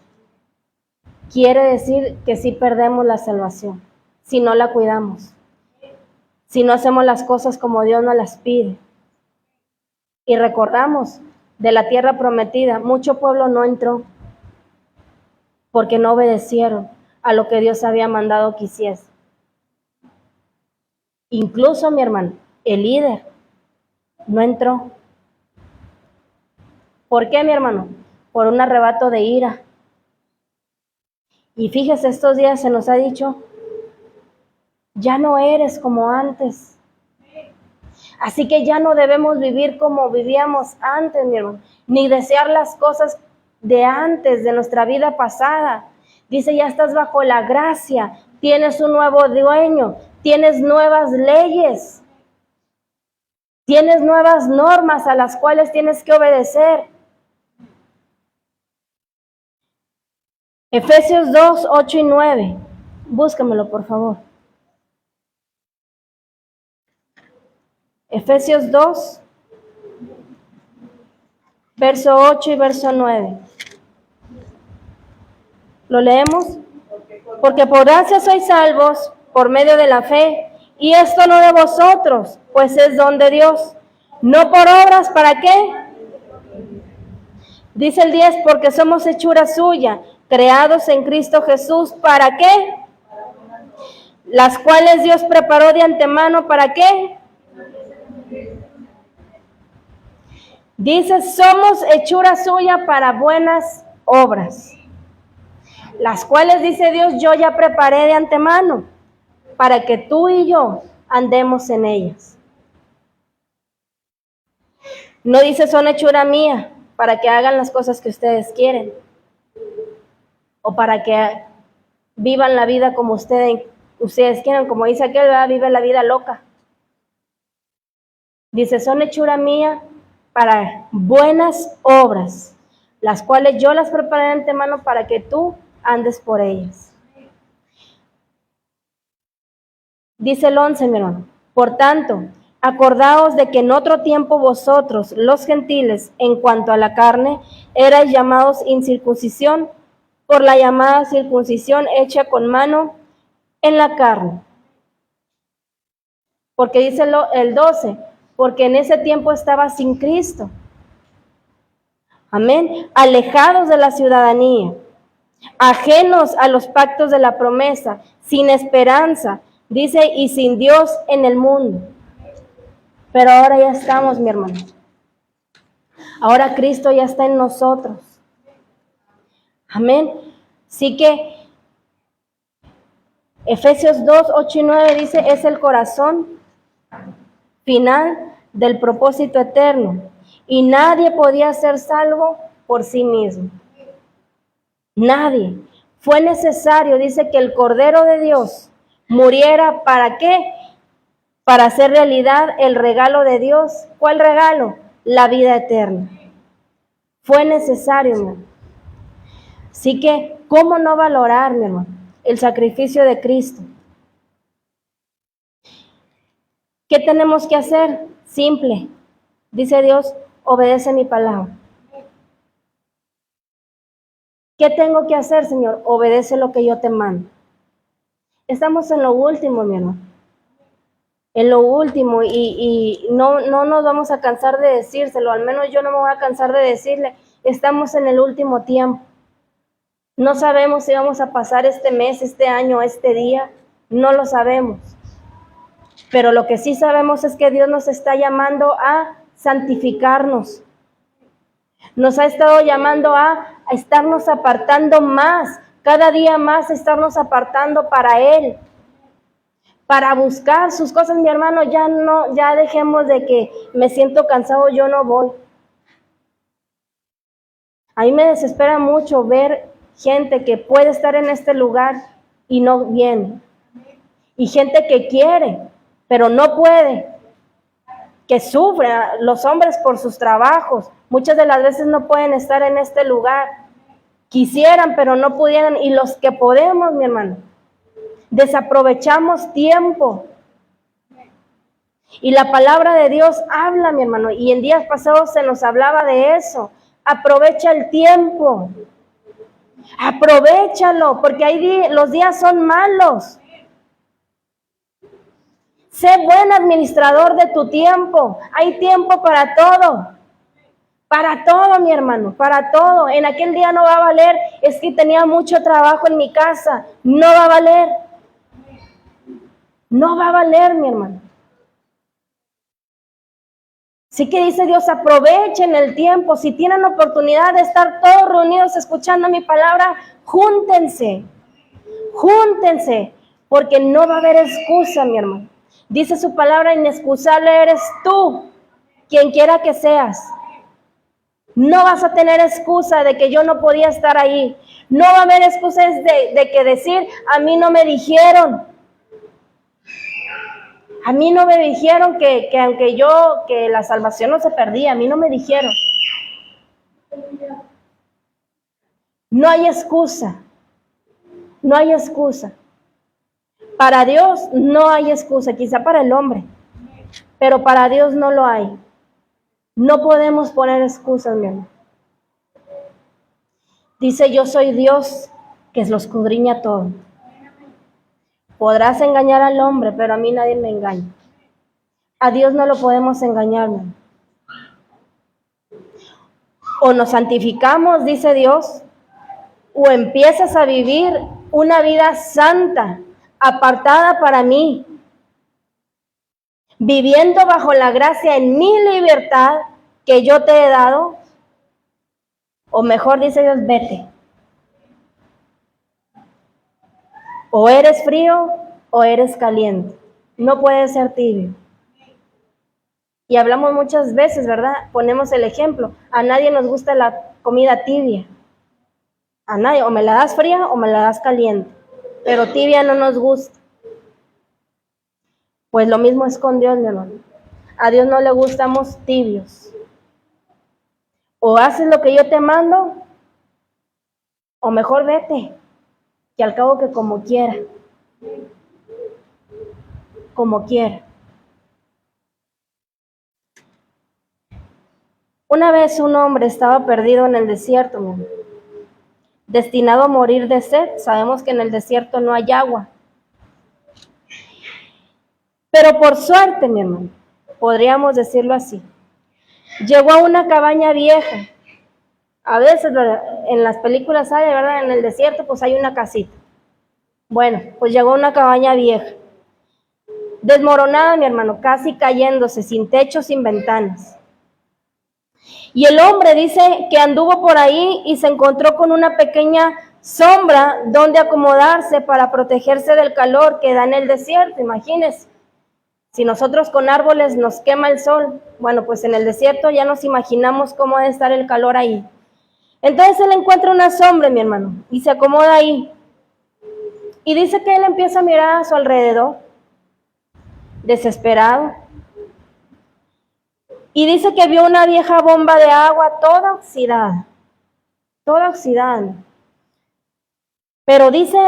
Quiere decir que sí perdemos la salvación, si no la cuidamos, si no hacemos las cosas como Dios nos las pide. Y recordamos, de la tierra prometida, mucho pueblo no entró, porque no obedecieron a lo que Dios había mandado que hiciese. Incluso, mi hermano, el líder no entró. ¿Por qué, mi hermano? Por un arrebato de ira. Y fíjese, estos días se nos ha dicho, ya no eres como antes. Así que ya no debemos vivir como vivíamos antes, mi hermano, ni desear las cosas de antes, de nuestra vida pasada. Dice, ya estás bajo la gracia, tienes un nuevo dueño, tienes nuevas leyes, tienes nuevas normas a las cuales tienes que obedecer. Efesios 2, 8 y 9. Búscamelo, por favor. Efesios 2, verso 8 y verso 9. ¿Lo leemos? Porque por gracia sois salvos por medio de la fe, y esto no de vosotros, pues es don de Dios. No por obras, ¿para qué? Dice el 10, porque somos hechura suya, creados en Cristo Jesús, ¿para qué? Las cuales Dios preparó de antemano, ¿para qué? Dice, somos hechura suya para buenas obras, las cuales, dice Dios, yo ya preparé de antemano, para que tú y yo andemos en ellas. No dice, son hechura mía, para que hagan las cosas que ustedes quieren, o para que vivan la vida como ustedes quieran, como dice aquel, vive la vida loca. Dice, son hechura mía para buenas obras, las cuales yo las preparé de antemano para que tú andes por ellas. Dice el 11, mi hermano. Por tanto, acordaos de que en otro tiempo vosotros, los gentiles, en cuanto a la carne, erais llamados incircuncisión por la llamada circuncisión hecha con mano en la carne. Porque dice el 12, porque en ese tiempo estaba sin Cristo. Amén. Alejados de la ciudadanía, ajenos a los pactos de la promesa, sin esperanza, dice, y sin Dios en el mundo. Pero ahora ya estamos, mi hermano. Ahora Cristo ya está en nosotros. Amén. Así que Efesios 2, 8 y 9 dice, es el corazón final del propósito eterno. Y nadie podía ser salvo por sí mismo. Nadie. Fue necesario, dice, que el Cordero de Dios muriera. ¿Para qué? Para hacer realidad el regalo de Dios. ¿Cuál regalo? La vida eterna. Fue necesario, mi hermano. Así que, ¿cómo no valorar, mi hermano, el sacrificio de Cristo? ¿Qué tenemos que hacer? Simple. Dice Dios, obedece mi palabra. ¿Qué tengo que hacer, Señor? Obedece lo que yo te mando. Estamos en lo último, mi hermano. En lo último, y no nos vamos a cansar de decírselo, al menos yo no me voy a cansar de decirle, estamos en el último tiempo. No sabemos si vamos a pasar este mes, este año, este día, no lo sabemos. Pero lo que sí sabemos es que Dios nos está llamando a santificarnos. Nos ha estado llamando a estarnos apartando más, cada día más estarnos apartando para Él, para buscar sus cosas. Mi hermano, ya dejemos de que me siento cansado, yo no voy. A mí me desespera mucho ver gente que puede estar en este lugar y no viene. Y gente que quiere, pero no puede, que sufre, los hombres por sus trabajos. Muchas de las veces no pueden estar en este lugar. Quisieran, pero no pudieran. Y los que podemos, mi hermano, desaprovechamos tiempo. Y la palabra de Dios habla, mi hermano, y en días pasados se nos hablaba de eso. Aprovecha el tiempo. Aprovéchalo, porque los días son malos. Sé buen administrador de tu tiempo. Hay tiempo para todo. Para todo, mi hermano, para todo. En aquel día no va a valer, es que tenía mucho trabajo en mi casa. No va a valer. No va a valer, mi hermano. Así que dice Dios, aprovechen el tiempo. Si tienen oportunidad de estar todos reunidos escuchando mi palabra, júntense. Júntense, porque no va a haber excusa, mi hermano. Dice su palabra, inexcusable eres tú, quien quiera que seas. No vas a tener excusa de que yo no podía estar ahí. No va a haber excusas de que decir, a mí no me dijeron. A mí no me dijeron que la salvación no se perdía. A mí no me dijeron. No hay excusa. No hay excusa. Para Dios no hay excusa, quizá para el hombre, pero para Dios no lo hay. No podemos poner excusas, mi hermano. Dice, yo soy Dios que lo escudriña todo. Podrás engañar al hombre, pero a mí nadie me engaña. A Dios no lo podemos engañar, mi hermano. O nos santificamos, dice Dios, o empiezas a vivir una vida santa, apartada para mí, viviendo bajo la gracia en mi libertad que yo te he dado, o mejor dice Dios, vete. O eres frío o eres caliente. No puedes ser tibio. Y hablamos muchas veces, ¿verdad? Ponemos el ejemplo. A nadie nos gusta la comida tibia. A nadie. O me la das fría o me la das caliente. Pero tibia no nos gusta. Pues lo mismo es con Dios, mi hermano. A Dios no le gustamos tibios. O haces lo que yo te mando, o mejor vete, que al cabo que como quiera. como quiera. Una vez un hombre estaba perdido en el desierto, mi hermano, destinado a morir de sed. Sabemos que en el desierto no hay agua. Pero por suerte, mi hermano, podríamos decirlo así, llegó a una cabaña vieja. A veces en las películas hay, ¿verdad? En el desierto pues hay una casita. Bueno, pues llegó a una cabaña vieja, desmoronada, mi hermano, casi cayéndose, sin techo, sin ventanas. Y el hombre dice que anduvo por ahí y se encontró con una pequeña sombra donde acomodarse para protegerse del calor que da en el desierto. Imagínense, si nosotros con árboles nos quema el sol, bueno, pues en el desierto ya nos imaginamos cómo debe estar el calor ahí. Entonces él encuentra una sombra, mi hermano, y se acomoda ahí. Y dice que él empieza a mirar a su alrededor, desesperado. Y dice que vio una vieja bomba de agua toda oxidada. Pero dice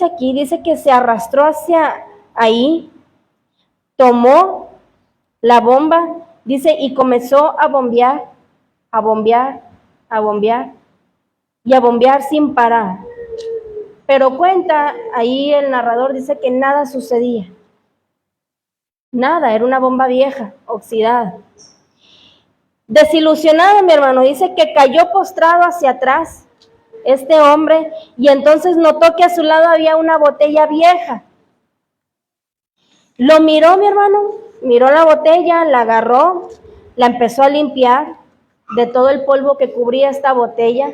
aquí, dice que se arrastró hacia ahí, tomó la bomba, dice, y comenzó a bombear y a bombear sin parar. Pero cuenta, ahí el narrador dice que nada sucedía. Nada, era una bomba vieja, oxidada. Desilusionado, mi hermano, dice que cayó postrado hacia atrás este hombre y entonces notó que a su lado había una botella vieja. Lo miró, mi hermano, miró la botella, la agarró, la empezó a limpiar de todo el polvo que cubría esta botella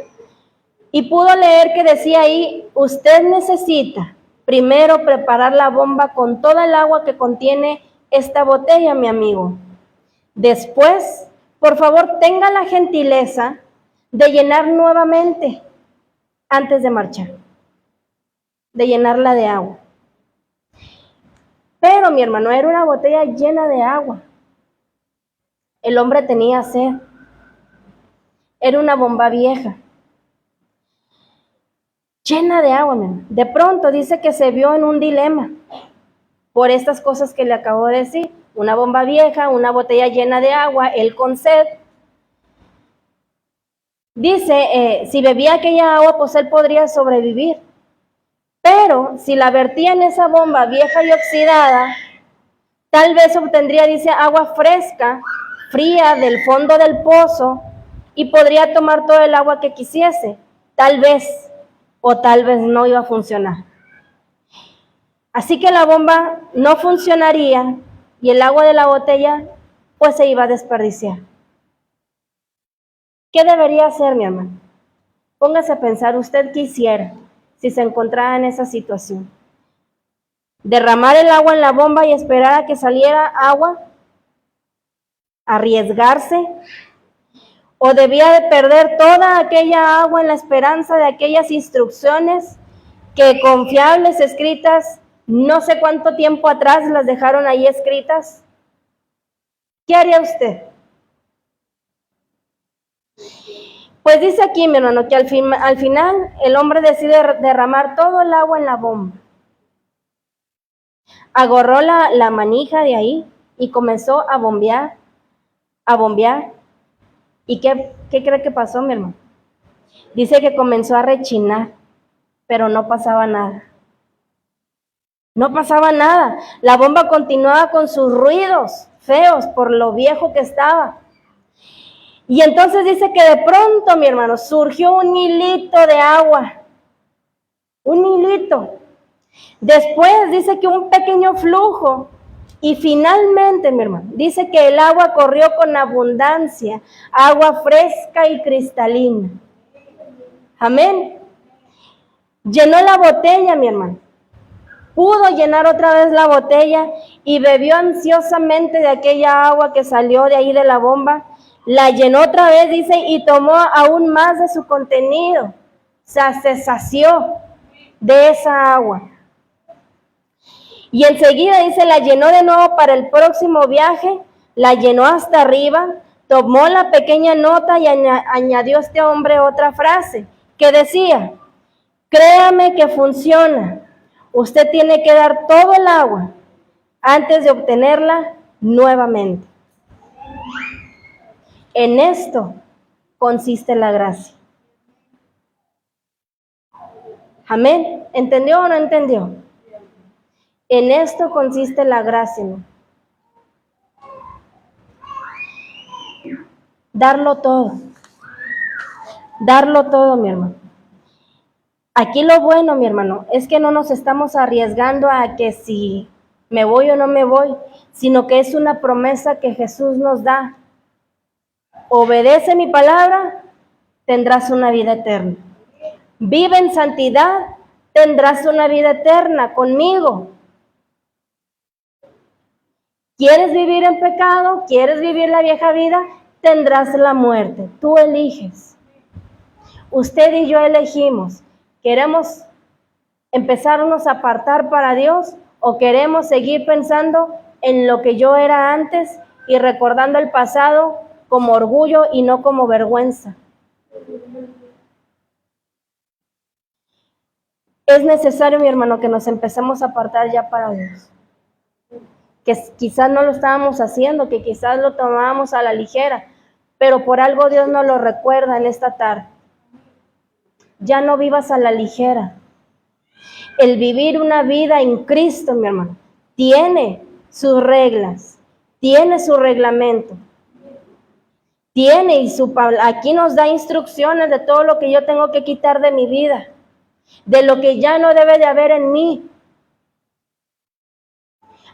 y pudo leer que decía ahí: usted necesita primero preparar la bomba con toda el agua que contiene esta botella, mi amigo. Después, por favor, tenga la gentileza de llenar nuevamente antes de marchar, de llenarla de agua. Pero, mi hermano, era una botella llena de agua. El hombre tenía sed. Era una bomba vieja, llena de agua, mi hermano. De pronto dice que se vio en un dilema por estas cosas que le acabo de decir. Una bomba vieja, una botella llena de agua, él con sed. Dice, si bebía aquella agua, pues él podría sobrevivir. Pero si la vertía en esa bomba vieja y oxidada, tal vez obtendría, dice, agua fresca, fría del fondo del pozo y podría tomar todo el agua que quisiese. Tal vez o tal vez no iba a funcionar. Así que la bomba no funcionaría y el agua de la botella pues se iba a desperdiciar. ¿Qué debería hacer, mi hermano? Póngase a pensar, ¿usted qué hiciera si se encontrara en esa situación? ¿Derramar el agua en la bomba y esperar a que saliera agua? ¿Arriesgarse? ¿O debía de perder toda aquella agua en la esperanza de aquellas instrucciones que confiables, escritas, no sé cuánto tiempo atrás las dejaron ahí escritas? ¿Qué haría usted? Pues dice aquí, mi hermano, que al final el hombre decide derramar todo el agua en la bomba. Agarró la manija de ahí y comenzó a bombear. ¿Y qué cree que pasó, mi hermano? Dice que comenzó a rechinar, pero no pasaba nada. No pasaba nada. La bomba continuaba con sus ruidos feos por lo viejo que estaba. Y entonces dice que de pronto, mi hermano, surgió un hilito de agua. Un hilito. Después dice que un pequeño flujo. Y finalmente, mi hermano, dice que el agua corrió con abundancia. Agua fresca y cristalina. Amén. Llenó la botella, mi hermano. Pudo llenar otra vez la botella y bebió ansiosamente de aquella agua que salió de ahí de la bomba. La llenó otra vez, dice, y tomó aún más de su contenido. O sea, se sació de esa agua. Y enseguida, dice, la llenó de nuevo para el próximo viaje, la llenó hasta arriba, tomó la pequeña nota y añadió a este hombre otra frase que decía: créame que funciona. Usted tiene que dar todo el agua antes de obtenerla nuevamente. En esto consiste la gracia. Amén. ¿Entendió o no entendió? En esto consiste la gracia, ¿no? Darlo todo. Darlo todo, mi hermano. Aquí lo bueno, mi hermano, es que no nos estamos arriesgando a que si me voy o no me voy, sino que es una promesa que Jesús nos da. Obedece mi palabra, tendrás una vida eterna. Vive en santidad, tendrás una vida eterna conmigo. ¿Quieres vivir en pecado? ¿Quieres vivir la vieja vida? Tendrás la muerte. Tú eliges. Usted y yo elegimos. ¿Queremos empezarnos a apartar para Dios o queremos seguir pensando en lo que yo era antes y recordando el pasado como orgullo y no como vergüenza? Es necesario, mi hermano, que nos empecemos a apartar ya para Dios. Que quizás no lo estábamos haciendo, que quizás lo tomábamos a la ligera, pero por algo Dios nos lo recuerda en esta tarde. Ya no vivas a la ligera. El vivir una vida en Cristo, mi hermano, tiene sus reglas, tiene su reglamento, tiene aquí nos da instrucciones de todo lo que yo tengo que quitar de mi vida, de lo que ya no debe de haber en mí.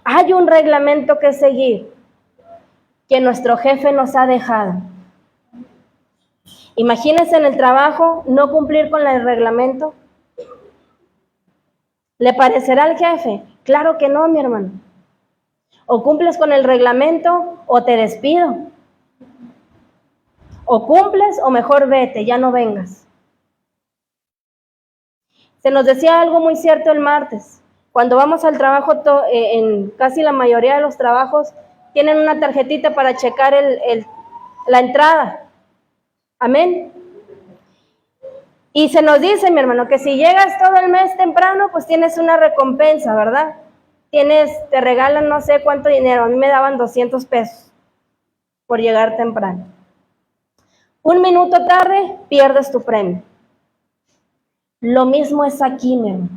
Hay un reglamento que seguir, que nuestro jefe nos ha dejado. Imagínense en el trabajo no cumplir con el reglamento. ¿Le parecerá al jefe? Claro que no, mi hermano. O cumples con el reglamento o te despido. O cumples o mejor vete, ya no vengas. Se nos decía algo muy cierto el martes. Cuando vamos al trabajo, en casi la mayoría de los trabajos, tienen una tarjetita para checar la entrada. Amén. Y se nos dice, mi hermano, que si llegas todo el mes temprano, pues tienes una recompensa, ¿verdad? Te regalan no sé cuánto dinero. A mí me daban 200 pesos por llegar temprano. 1 minuto tarde, pierdes tu premio. Lo mismo es aquí, mi hermano.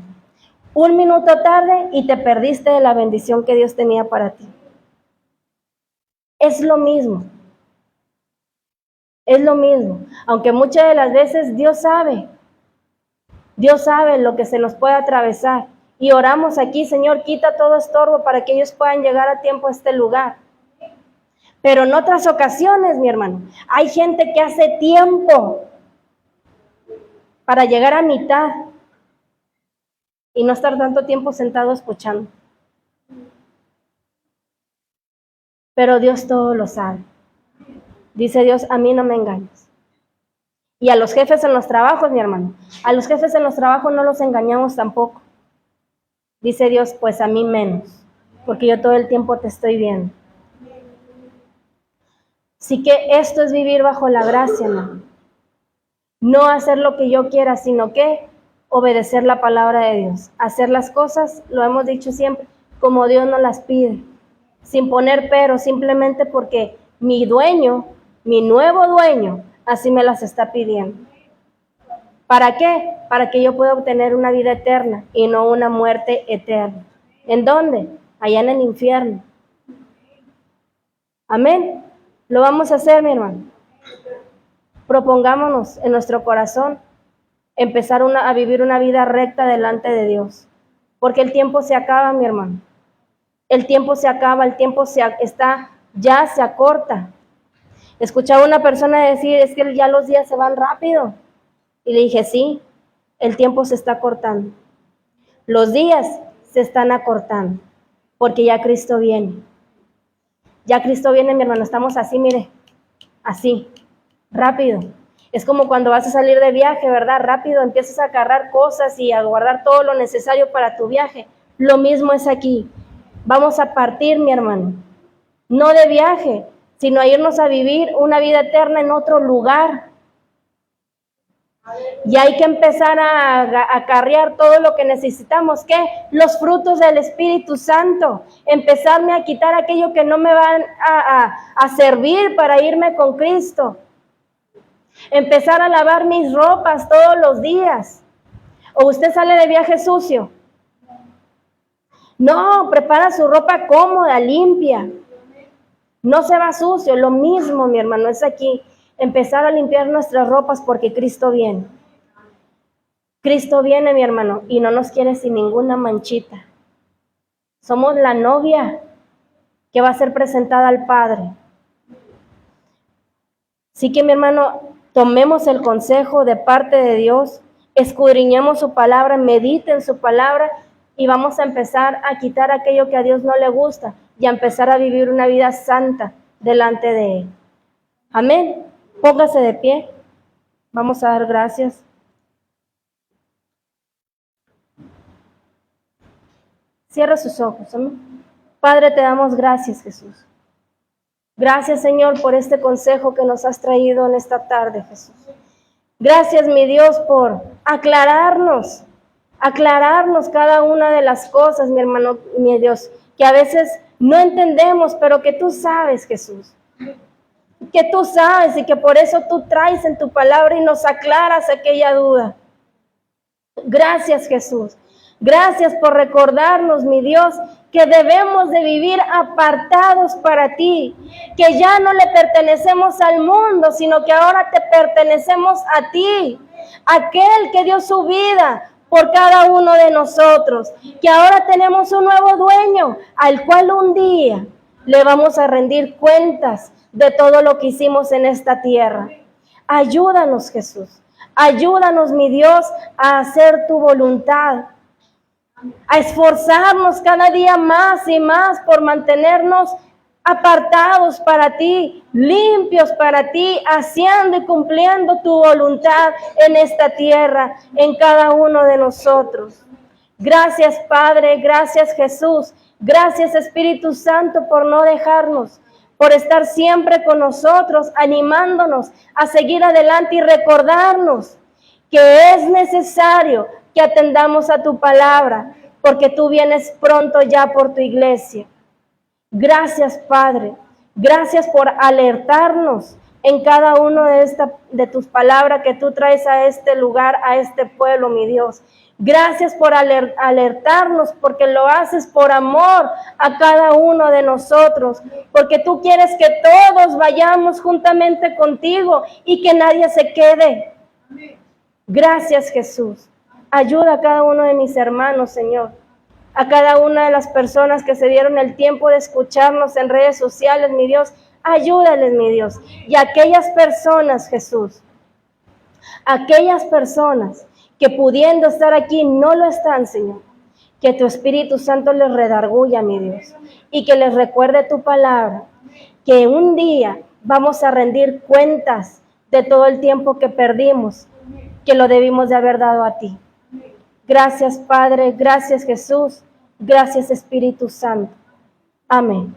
1 minuto tarde y te perdiste de la bendición que Dios tenía para ti. Es lo mismo. Es lo mismo. Aunque muchas de las veces Dios sabe lo que se nos puede atravesar. Y oramos aquí, Señor, quita todo estorbo para que ellos puedan llegar a tiempo a este lugar. Pero en otras ocasiones, mi hermano, hay gente que hace tiempo para llegar a mitad y no estar tanto tiempo sentado escuchando. Pero Dios todo lo sabe. Dice Dios, a mí no me engañes. Y a los jefes en los trabajos, mi hermano, a los jefes en los trabajos no los engañamos tampoco. Dice Dios, pues a mí menos, porque yo todo el tiempo te estoy viendo. Así que esto es vivir bajo la gracia, hermano. No hacer lo que yo quiera, sino que obedecer la palabra de Dios. Hacer las cosas, lo hemos dicho siempre, como Dios nos las pide. Sin poner pero, simplemente porque mi dueño, mi nuevo dueño, así me las está pidiendo. ¿Para qué? Para que yo pueda obtener una vida eterna y no una muerte eterna. ¿En dónde? Allá en el infierno. Amén. Lo vamos a hacer, mi hermano. Propongámonos en nuestro corazón empezar a vivir una vida recta delante de Dios. Porque el tiempo se acaba, mi hermano. El tiempo se acaba, el tiempo ya se acorta. Escuchaba una persona decir, es que ya los días se van rápido. Y le dije, sí, el tiempo se está acortando. Los días se están acortando, porque ya Cristo viene. Ya Cristo viene, mi hermano, estamos así, mire, así, rápido. Es como cuando vas a salir de viaje, ¿verdad? Rápido empiezas a agarrar cosas y a guardar todo lo necesario para tu viaje. Lo mismo es aquí. Vamos a partir, mi hermano, no de viaje, sino a irnos a vivir una vida eterna en otro lugar. Y hay que empezar a acarrear todo lo que necesitamos, ¿qué? Los frutos del Espíritu Santo. Empezarme a quitar aquello que no me van a servir para irme con Cristo. Empezar a lavar mis ropas todos los días. ¿O usted sale de viaje sucio? No, prepara su ropa cómoda, limpia. No se va sucio. Lo mismo, mi hermano, es aquí. Empezar a limpiar nuestras ropas porque Cristo viene. Cristo viene, mi hermano, y no nos quiere sin ninguna manchita. Somos la novia que va a ser presentada al Padre. Así que, mi hermano, tomemos el consejo de parte de Dios, escudriñemos su palabra, mediten su palabra y vamos a empezar a quitar aquello que a Dios no le gusta y a empezar a vivir una vida santa delante de Él. Amén. Póngase de pie. Vamos a dar gracias. Cierra sus ojos. Amén. Padre, te damos gracias, Jesús. Gracias, Señor, por este consejo que nos has traído en esta tarde, Jesús. Gracias, mi Dios, por aclararnos cada una de las cosas, mi hermano, mi Dios, que a veces no entendemos, pero que tú sabes, Jesús. Que tú sabes y que por eso tú traes en tu palabra y nos aclaras aquella duda. Gracias, Jesús. Gracias por recordarnos, mi Dios, que debemos de vivir apartados para ti, que ya no le pertenecemos al mundo, sino que ahora te pertenecemos a ti, aquel que dio su vida por cada uno de nosotros, que ahora tenemos un nuevo dueño, al cual un día le vamos a rendir cuentas de todo lo que hicimos en esta tierra. Ayúdanos, Jesús. Ayúdanos, mi Dios, a hacer tu voluntad, a esforzarnos cada día más y más por mantenernos apartados para ti, limpios para ti, haciendo y cumpliendo tu voluntad en esta tierra, en cada uno de nosotros. Gracias, Padre, gracias, Jesús, gracias, Espíritu Santo, por no dejarnos, por estar siempre con nosotros, animándonos a seguir adelante y recordarnos que es necesario que atendamos a tu palabra, porque tú vienes pronto ya por tu iglesia. Gracias, Padre. Gracias por alertarnos en cada una de tus palabras que tú traes a este lugar, a este pueblo, mi Dios. Gracias por alertarnos, porque lo haces por amor a cada uno de nosotros, porque tú quieres que todos vayamos juntamente contigo y que nadie se quede. Gracias, Jesús. Ayuda a cada uno de mis hermanos, Señor. A cada una de las personas que se dieron el tiempo de escucharnos en redes sociales, mi Dios. Ayúdales, mi Dios. Y a aquellas personas, Jesús, aquellas personas que pudiendo estar aquí no lo están, Señor, que tu Espíritu Santo les redarguya, mi Dios, y que les recuerde tu palabra, que un día vamos a rendir cuentas de todo el tiempo que perdimos, que lo debimos de haber dado a ti. Gracias, Padre, gracias, Jesús, gracias, Espíritu Santo. Amén.